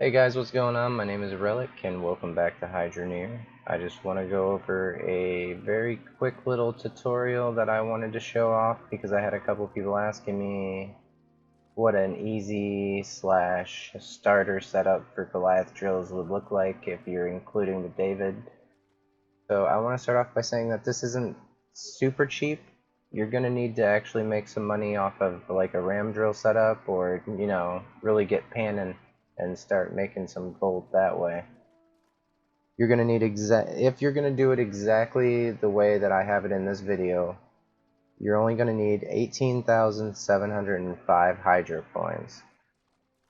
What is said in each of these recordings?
Hey guys, what's going on? My name is Relic and welcome back to Hydroneer. I just want to go over a very quick little tutorial that I wanted to show off because I had a couple people asking me what an easy slash starter setup for Goliath drills would look like if you're including the D.A.V.I.D. So I want to start off by saying that this isn't super cheap. You're going to need to actually make some money off of like a ram drill setup or, really get panning and start making some gold that way. You're going to need if you're going to do it exactly the way that I have it in this video, you're only going to need 18,705 hydro coins.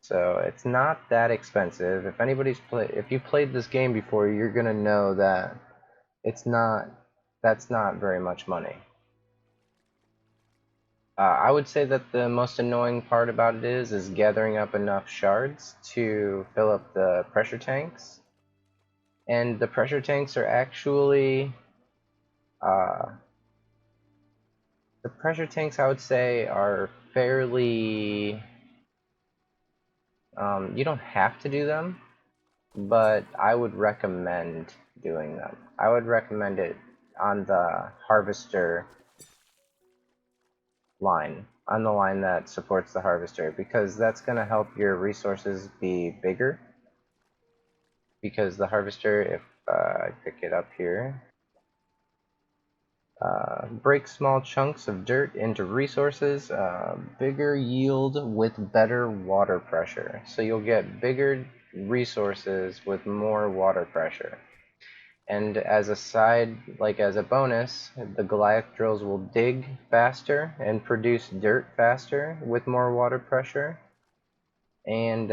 So it's not that expensive. If you played this game before, you're going to know that it's not that's not very much money. I would say that the most annoying part about it is gathering up enough shards to fill up the pressure tanks. And the pressure tanks are actually uh, the pressure tanks, I would say, are fairly you don't have to do them, but I would recommend doing them. I would recommend it on the harvester line, on the line that supports the harvester, because that's going to help your resources be bigger. Because the harvester, if I pick it up here, breaks small chunks of dirt into resources, bigger yield with better water pressure. So you'll get bigger resources with more water pressure. And as a side, like as a bonus, the Goliath drills will dig faster and produce dirt faster with more water pressure. And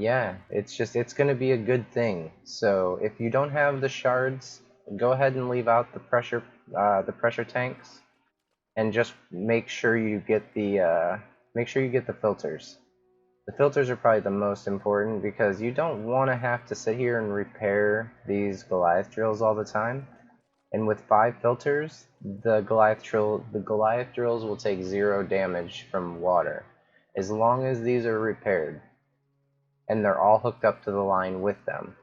yeah, it's going to be a good thing. So if you don't have the shards, go ahead and leave out the pressure tanks, and just make sure you get the filters. The filters are probably the most important because you don't want to have to sit here and repair these Goliath drills all the time. And with 5 filters, the Goliath drills will take 0 damage from water, as long as these are repaired and they're all hooked up to the line with them.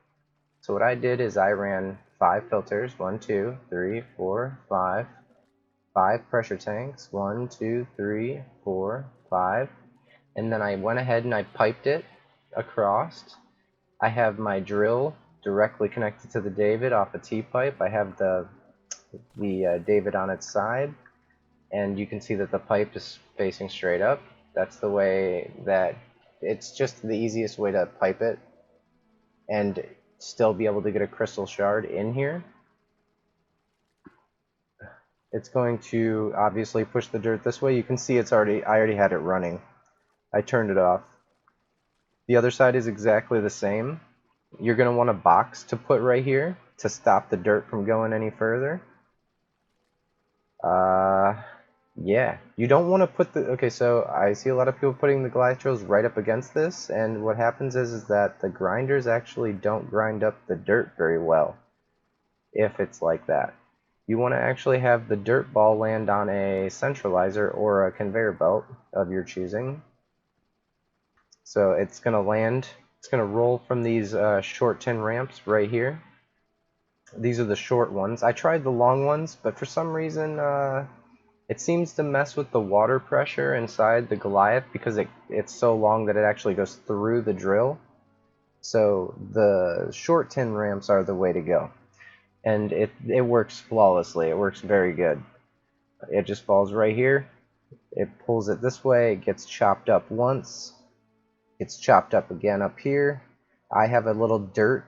So what I did is I ran 5 filters, 1, 2, 3, 4, 5, 5 pressure tanks, 1, 2, 3, 4, 5, and then I went ahead and I piped it across. I have my drill directly connected to the D.A.V.I.D off a T-pipe. I have the D.A.V.I.D on its side, and you can see that the pipe is facing straight up. That's the way that it's just the easiest way to pipe it and still be able to get a crystal shard in here. It's going to obviously push the dirt this way. You can see I already had it running. I turned it off. The other side is exactly the same. You're going to want a box to put right here to stop the dirt from going any further. Yeah, you don't want to put okay, so I see a lot of people putting the Goliath drills right up against this, and what happens is that the grinders actually don't grind up the dirt very well if it's like that. You want to actually have the dirt ball land on a centralizer or a conveyor belt of your choosing. So it's going to roll from these short tin ramps right here. These are the short ones. I tried the long ones, but for some reason, it seems to mess with the water pressure inside the Goliath because it's so long that it actually goes through the drill. So the short tin ramps are the way to go. And it works flawlessly. It works very good. It just falls right here. It pulls it this way. It gets chopped up once. It's chopped up again up here. I have a little dirt.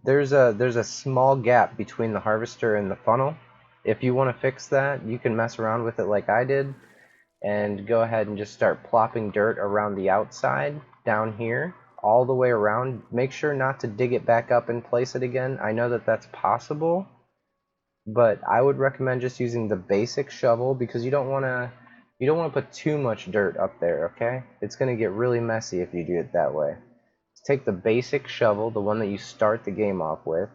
There's a small gap between the harvester and the funnel. If you want to fix that, you can mess around with it like I did and go ahead and just start plopping dirt around the outside down here all the way around. Make sure not to dig it back up and place it again. I know that that's possible, but I would recommend just using the basic shovel because you don't want to put too much dirt up there, okay? It's going to get really messy if you do it that way. Take the basic shovel, the one that you start the game off with.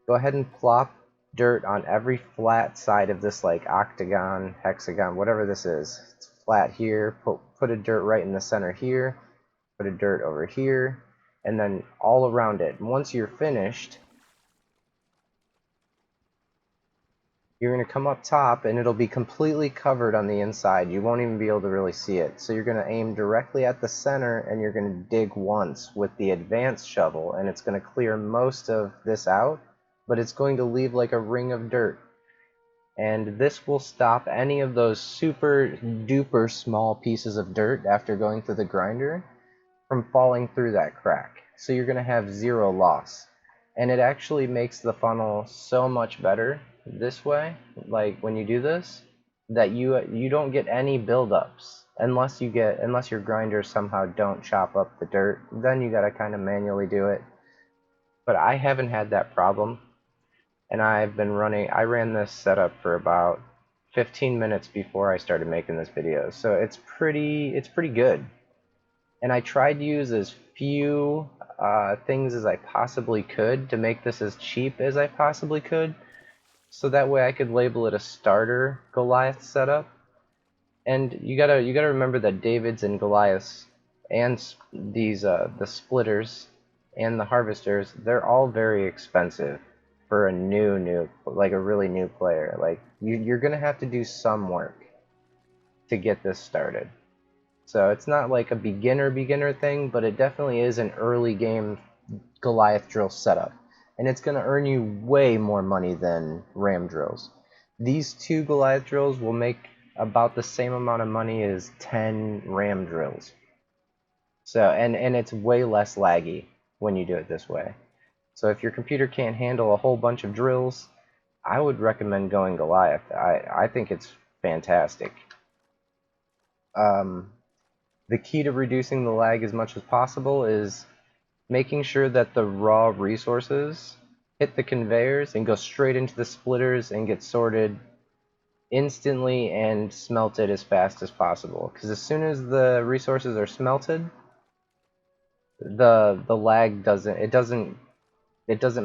Go ahead and plop dirt on every flat side of this, like octagon, hexagon, whatever this is. It's flat here. Put a dirt right in the center here. put a dirt over here, and then all around it. And once you're finished, you're going to come up top and it'll be completely covered on the inside. You won't even be able to really see it. So you're going to aim directly at the center and you're going to dig once with the advanced shovel, and it's going to clear most of this out, but it's going to leave like a ring of dirt. And this will stop any of those super duper small pieces of dirt after going through the grinder from falling through that crack. So you're going to have zero loss. And it actually makes the funnel so much better this way, like when you do this, that you don't get any buildups unless your grinders somehow don't chop up the dirt. Then you got to kind of manually do it. But I haven't had that problem, and I ran this setup for about 15 minutes before I started making this video. So it's pretty good. And I tried to use as few things as I possibly could to make this as cheap as I possibly could, so that way I could label it a starter Goliath setup. And you gotta remember that D.A.V.I.Ds and Goliaths and these the splitters and the harvesters, they're all very expensive for a like a really new player. Like you're gonna have to do some work to get this started. So it's not like a beginner thing, but it definitely is an early game Goliath drill setup. And it's going to earn you way more money than ram drills. These two Goliath drills will make about the same amount of money as 10 ram drills. So and it's way less laggy when you do it this way. So if your computer can't handle a whole bunch of drills, I would recommend going Goliath. I think it's fantastic. The key to reducing the lag as much as possible is making sure that the raw resources hit the conveyors and go straight into the splitters and get sorted instantly and smelted as fast as possible. Because as soon as the resources are smelted, the lag doesn't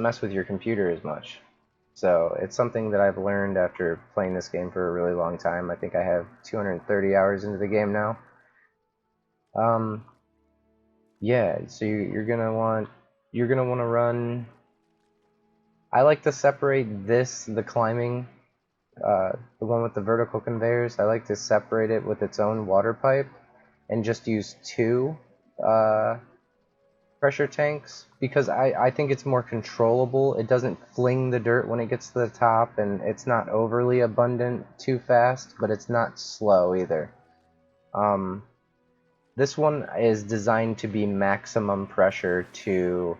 mess with your computer as much. So it's something that I've learned after playing this game for a really long time. I think I have 230 hours into the game now. Yeah, so you're gonna want to run. I like to separate the climbing, the one with the vertical conveyors. I like to separate it with its own water pipe, and just use two pressure tanks, because I think it's more controllable. It doesn't fling the dirt when it gets to the top, and it's not overly abundant too fast, but it's not slow either. This one is designed to be maximum pressure to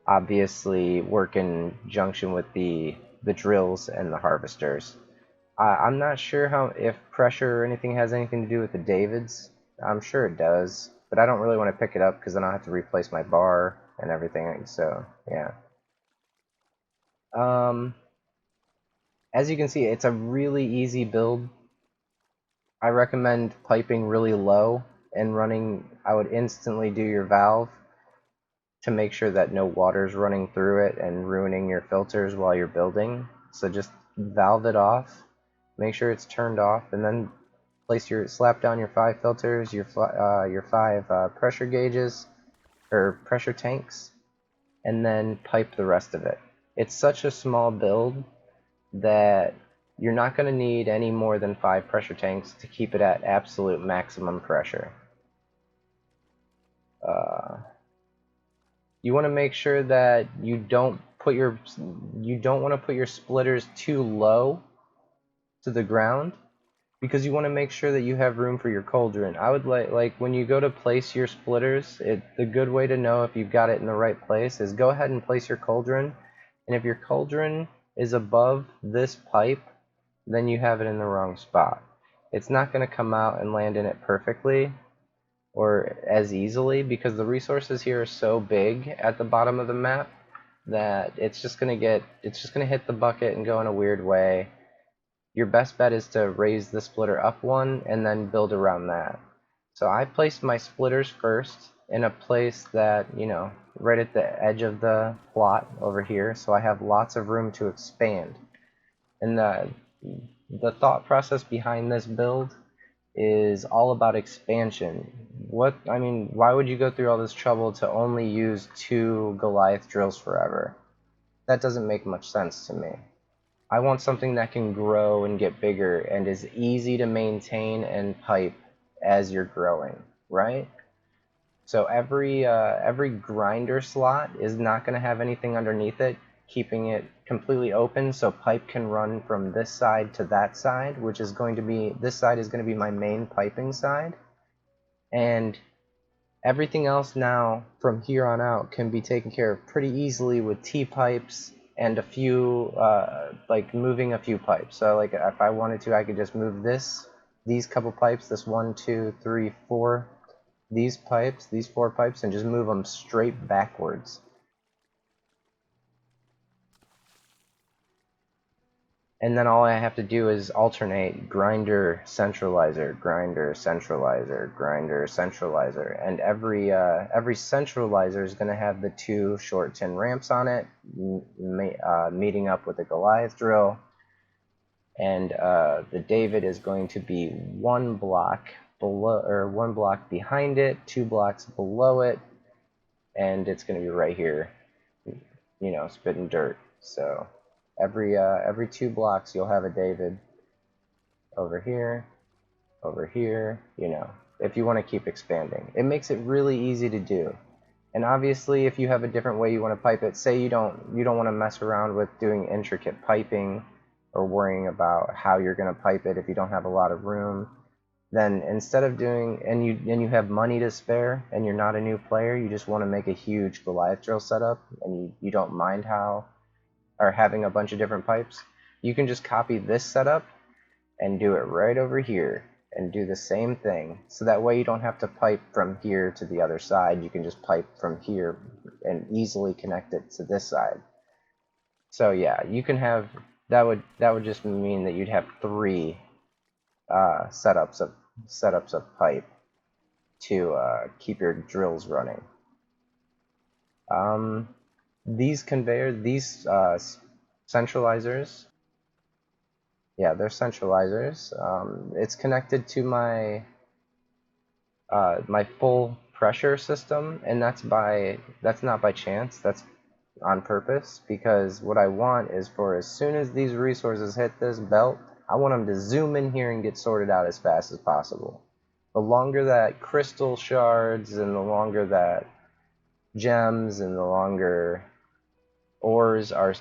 obviously work in junction with the drills and the harvesters. I'm not sure if pressure or anything has anything to do with the D.A.V.I.Ds. I'm sure it does, but I don't really want to pick it up because then I'll have to replace my bar and everything. So yeah. As you can see, it's a really easy build. I recommend piping really low and running. I would instantly do your valve to make sure that no water's running through it and ruining your filters while you're building. So just valve it off, make sure it's turned off, and then slap down your 5 filters, your 5 pressure gauges or pressure tanks, and then pipe the rest of it. It's such a small build that you're not going to need any more than 5 pressure tanks to keep it at absolute maximum pressure. You want to make sure that you don't want to put your splitters too low to the ground, because you want to make sure that you have room for your cauldron. I would like when you go to place your splitters, the good way to know if you've got it in the right place is go ahead and place your cauldron, and if your cauldron is above this pipe, then you have it in the wrong spot. It's not going to come out and land in it perfectly or as easily, because the resources here are so big at the bottom of the map that it's just going to hit the bucket and go in a weird way. Your best bet is to raise the splitter up one and then build around that. So I placed my splitters first in a place that, right at the edge of the plot over here, so I have lots of room to expand. And the thought process behind this build is all about expansion. I mean, why would you go through all this trouble to only use 2 Goliath drills forever? That doesn't make much sense to me. I want something that can grow and get bigger and is easy to maintain and pipe as you're growing, right? So every grinder slot is not going to have anything underneath it, keeping it completely open so pipe can run from this side to that side, which is going to be, this side is going to be my main piping side. And everything else now from here on out can be taken care of pretty easily with T-pipes and a few, like moving a few pipes. So like if I wanted to, I could just move these couple pipes, this 1, 2, 3, 4, these 4 pipes, and just move them straight backwards. And then all I have to do is alternate grinder, centralizer, grinder, centralizer, grinder, centralizer. And every centralizer is going to have the 2 short tin ramps on it, meeting up with the Goliath drill. And the D.A.V.I.D is going to be 1 block below, or 1 block behind it, 2 blocks below it, and it's going to be right here, you know, spitting dirt. So every 2 blocks you'll have a D.A.V.I.D over here, you know, if you want to keep expanding. It makes it really easy to do. And obviously if you have a different way you want to pipe it, say you don't want to mess around with doing intricate piping or worrying about how you're going to pipe it if you don't have a lot of room, then instead of doing, and you have money to spare and you're not a new player, you just want to make a huge Goliath drill setup and you don't mind having a bunch of different pipes, you can just copy this setup and do it right over here and do the same thing. So that way you don't have to pipe from here to the other side. You can just pipe from here and easily connect it to this side. So yeah, you can have, that would just mean that you'd have 3 setups of pipe to keep your drills running. These centralizers, yeah, they're centralizers. It's connected to my my full pressure system, and that's not by chance. That's on purpose, because what I want is for as soon as these resources hit this belt, I want them to zoom in here and get sorted out as fast as possible. The longer that crystal shards and the longer that gems and the longer ores are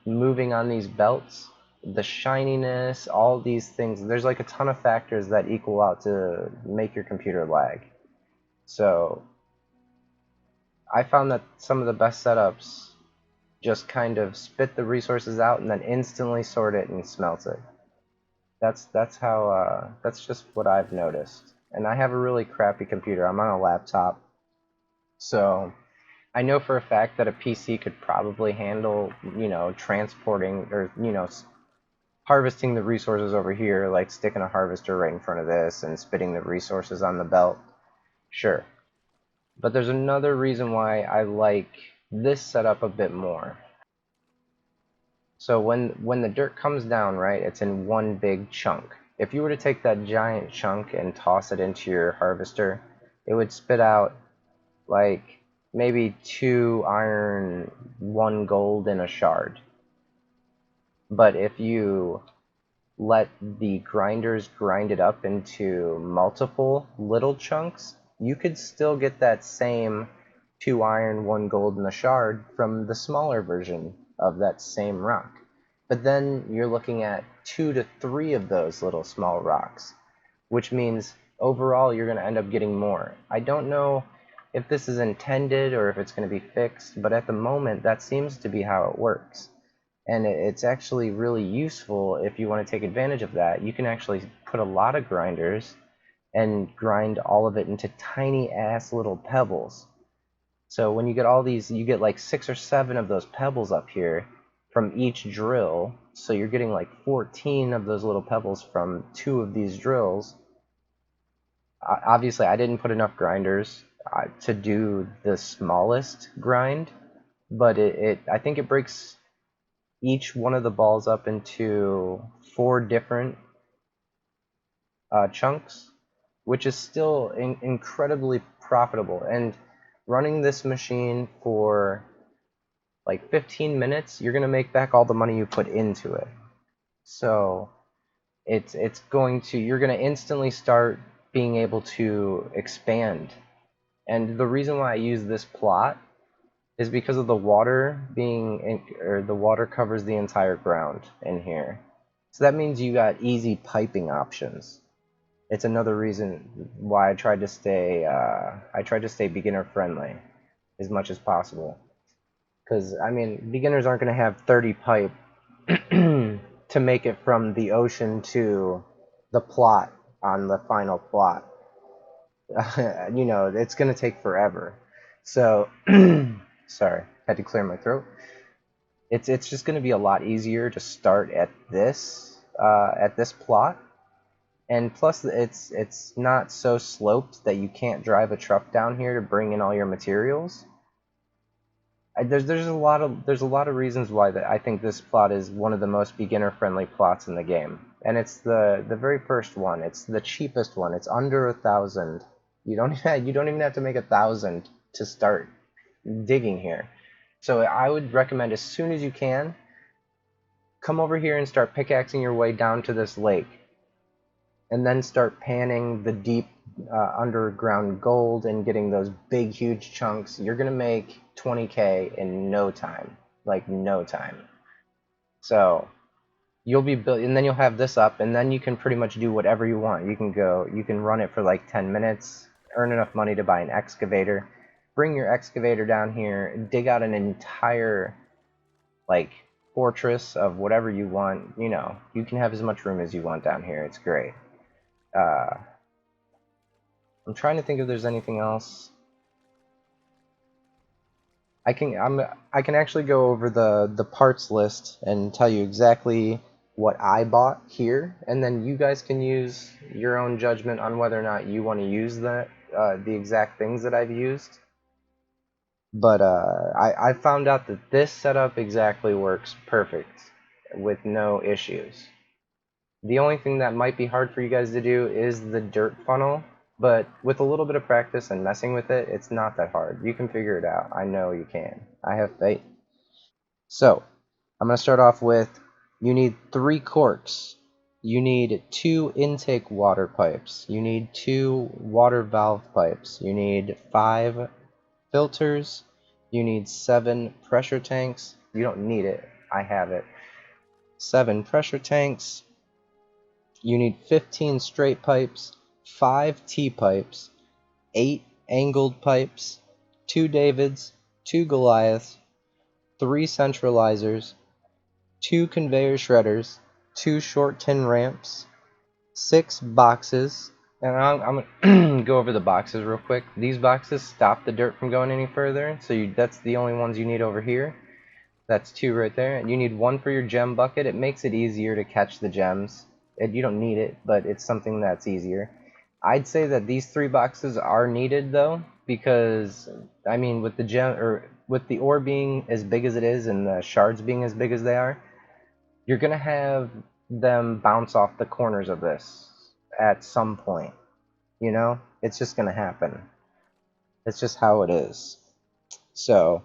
moving on these belts, the shininess, all these things, there's like a ton of factors that equal out to make your computer lag. So I found that some of the best setups just kind of spit the resources out and then instantly sort it and smelt it. That's just what I've noticed. And I have a really crappy computer. I'm on a laptop, so I know for a fact that a PC could probably handle, you know, transporting or, you know, harvesting the resources over here, like sticking a harvester right in front of this and spitting the resources on the belt. Sure. But there's another reason why I like this setup a bit more. So when the dirt comes down, right, it's in one big chunk. If you were to take that giant chunk and toss it into your harvester, it would spit out like maybe 2 iron, 1 gold, and a shard. But if you let the grinders grind it up into multiple little chunks, you could still get that same 2 iron, 1 gold, and a shard from the smaller version of that same rock. But then you're looking at 2 to 3 of those little small rocks, which means overall you're going to end up getting more. I don't know if this is intended or if it's going to be fixed, but at the moment that seems to be how it works. And it's actually really useful if you want to take advantage of that. You can actually put a lot of grinders and grind all of it into tiny ass little pebbles. So when you get all these, you get like 6 or 7 of those pebbles up here from each drill. So you're getting like 14 of those little pebbles from 2 of these drills. Obviously, I didn't put enough grinders to do the smallest grind, but I think it breaks each one of the balls up into 4 different chunks, which is still incredibly profitable. And running this machine for like 15 minutes, you're gonna make back all the money you put into it. So it's going to, you're gonna instantly start being able to expand. And the reason why I use this plot is because of the water being or the water covers the entire ground in here. So that means you got easy piping options. It's another reason why I tried to stay beginner friendly as much as possible. Because I mean, beginners aren't going to have 30 pipe to make it from the ocean to the plot on the final plot. You know, it's going to take forever. So, sorry, had to clear my throat. It's just going to be a lot easier to start at this plot, and plus it's not so sloped that you can't drive a truck down here to bring in all your materials. There's a lot of reasons why that I think this plot is one of the most beginner friendly plots in the game, and it's the very first one. It's the cheapest one. It's under 1,000. You don't even have to make 1,000 to start digging here. So I would recommend, as soon as you can, come over here and start pickaxing your way down to this lake, and then start panning the deep underground gold and getting those big huge chunks. You're gonna make 20K in no time, like no time. So you'll be built, and then you'll have this up, and then you can pretty much do whatever you want. You can run it for like 10 minutes, earn enough money to buy an excavator, bring your excavator down here, dig out an entire like fortress of whatever you want. You know, you can have as much room as you want down here. It's great. uh, I'm trying to think if there's anything else. I can actually go over the parts list and tell you exactly what I bought here, and then you guys can use your own judgment on whether or not you want to use the exact things that I've used. But I found out that this setup exactly works perfect with no issues. The only thing that might be hard for you guys to do is the dirt funnel, but with a little bit of practice and messing with it, it's not that hard. You can figure it out. I know you can. I have faith. So, I'm going to start off with, you need 3 corks. You need 2 intake water pipes. You need 2 water valve pipes. You need 5 filters. You need 7 pressure tanks. You don't need it. I have it. 7 pressure tanks. You need 15 straight pipes, 5 T-pipes, 8 angled pipes, 2 Davids, 2 Goliaths, 3 centralizers, 2 conveyor shredders, 2 short tin ramps, 6 boxes, and I'm going to go over the boxes real quick. These boxes stop the dirt from going any further, so that's the only ones you need over here. That's 2 right there. And you need 1 for your gem bucket. It makes it easier to catch the gems. You don't need it, but it's something that's easier. I'd say that these 3 boxes are needed though, because I mean, with the gem, or with the ore being as big as it is and the shards being as big as they are, you're gonna have them bounce off the corners of this at some point. You know, it's just gonna happen. It's just how it is. So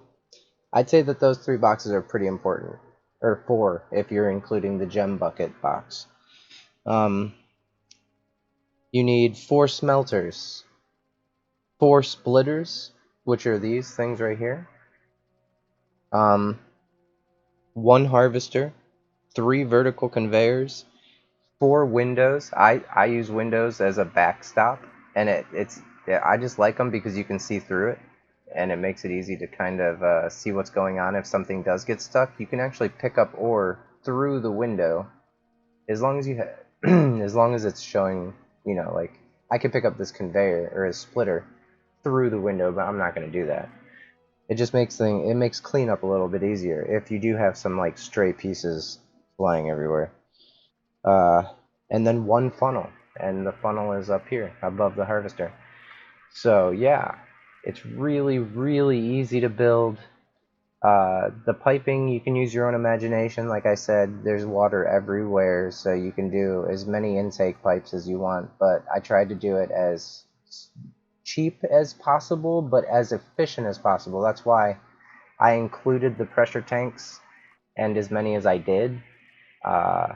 I'd say that those 3 boxes are pretty important, or 4 if you're including the gem bucket box. Um, you need 4 smelters, 4 splitters, which are these things right here, 1 harvester, 3 vertical conveyors, 4 windows. I use windows as a backstop, and I just like them because you can see through it, and it makes it easy to kind of see what's going on. If something does get stuck, you can actually pick up ore through the window, as long as you as long as it's showing, you know, like I could pick up this conveyor or a splitter through the window, but I'm not going to do that. It just makes cleanup a little bit easier if you do have some like stray pieces flying everywhere. Uh, and then 1 funnel, and the funnel is up here above the harvester. So yeah, it's really, really easy to build. The piping, you can use your own imagination. Like I said, there's water everywhere, so you can do as many intake pipes as you want, but I tried to do it as cheap as possible, but as efficient as possible. That's why I included the pressure tanks and as many as I did. Uh,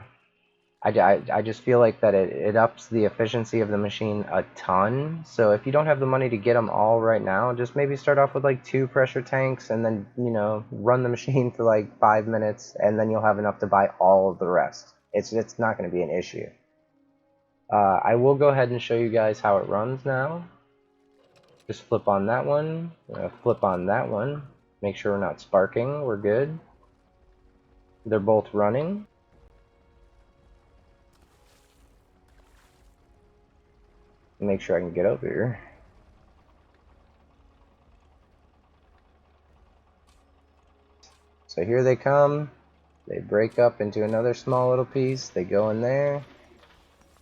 I just feel like that it ups the efficiency of the machine a ton. So if you don't have the money to get them all right now, just maybe start off with like 2 pressure tanks and then, run the machine for like 5 minutes and then you'll have enough to buy all of the rest. It's not going to be an issue. I will go ahead and show you guys how it runs now. Just flip on that one, flip on that one. Make sure we're not sparking, we're good. They're both running. Make sure I can get over here. So here they come. They break up into another small little piece. They go in there.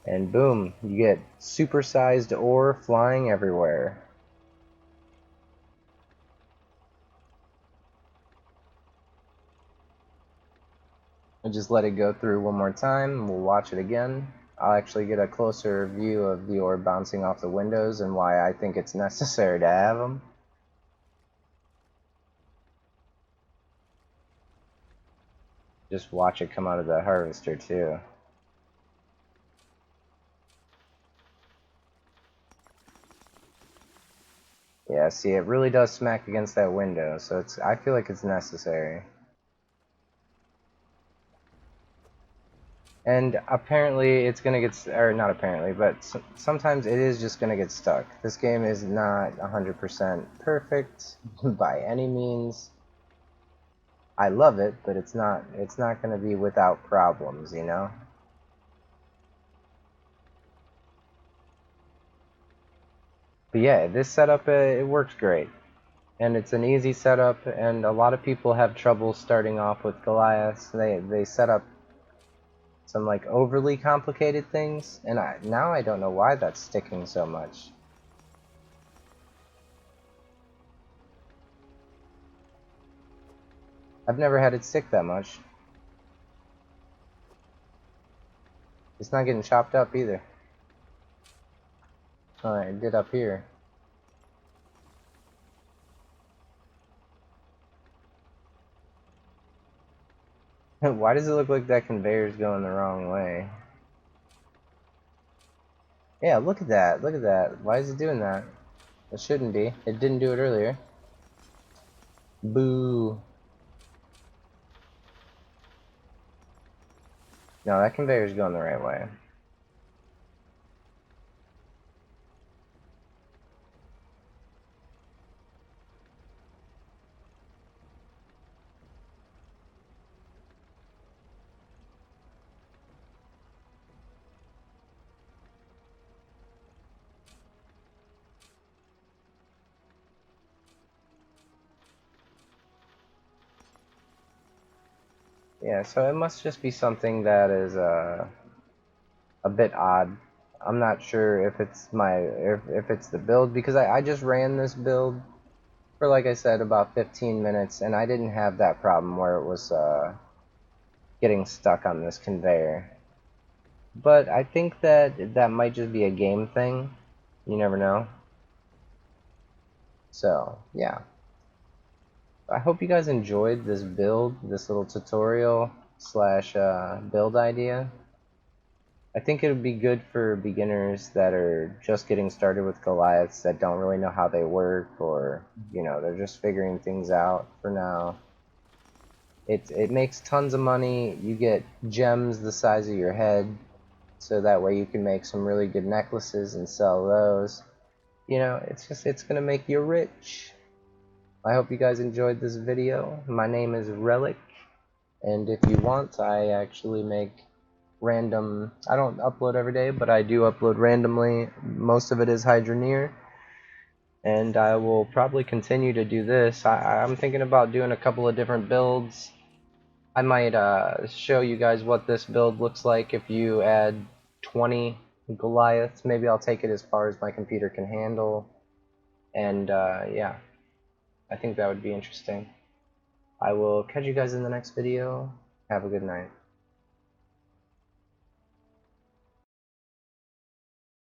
And boom, you get supersized ore flying everywhere. I just let it go through one more time. We'll watch it again. I'll actually get a closer view of the ore bouncing off the windows and why I think it's necessary to have them. Just watch it come out of the harvester too. Yeah, see, it really does smack against that window, so I feel like it's necessary. And apparently it's gonna get, or not apparently, but sometimes it is just gonna get stuck. This game is not 100% perfect by any means. I love it, but it's not gonna be without problems, you know? But yeah, this setup, it works great. And it's an easy setup, and a lot of people have trouble starting off with Goliath. They set up some like overly complicated things, and now I don't know why that's sticking so much. I've never had it stick that much. It's not getting chopped up either. Alright, it did up here. Why does it look like that conveyor's going the wrong way? Yeah, look at that. Look at that. Why is it doing that? It shouldn't be. It didn't do it earlier. Boo. No, that conveyor's going the right way. Yeah, so it must just be something that is a bit odd. I'm not sure if it's if it's the build, because I just ran this build for, like I said, about 15 minutes, and I didn't have that problem where it was getting stuck on this conveyor. But I think that that might just be a game thing. You never know. So, yeah. I hope you guys enjoyed this build, this little tutorial slash build idea. I think it would be good for beginners that are just getting started with Goliaths that don't really know how they work, or, they're just figuring things out for now. It makes tons of money. You get gems the size of your head, so that way you can make some really good necklaces and sell those. It's gonna make you rich. I hope you guys enjoyed this video. My name is Relic, and if you want, I actually make random, I don't upload every day, but I do upload randomly. Most of it is Hydroneer, and I will probably continue to do this. I'm thinking about doing a couple of different builds. I might show you guys what this build looks like if you add 20 Goliaths. Maybe I'll take it as far as my computer can handle, and yeah, I think that would be interesting. I will catch you guys in the next video. Have a good night.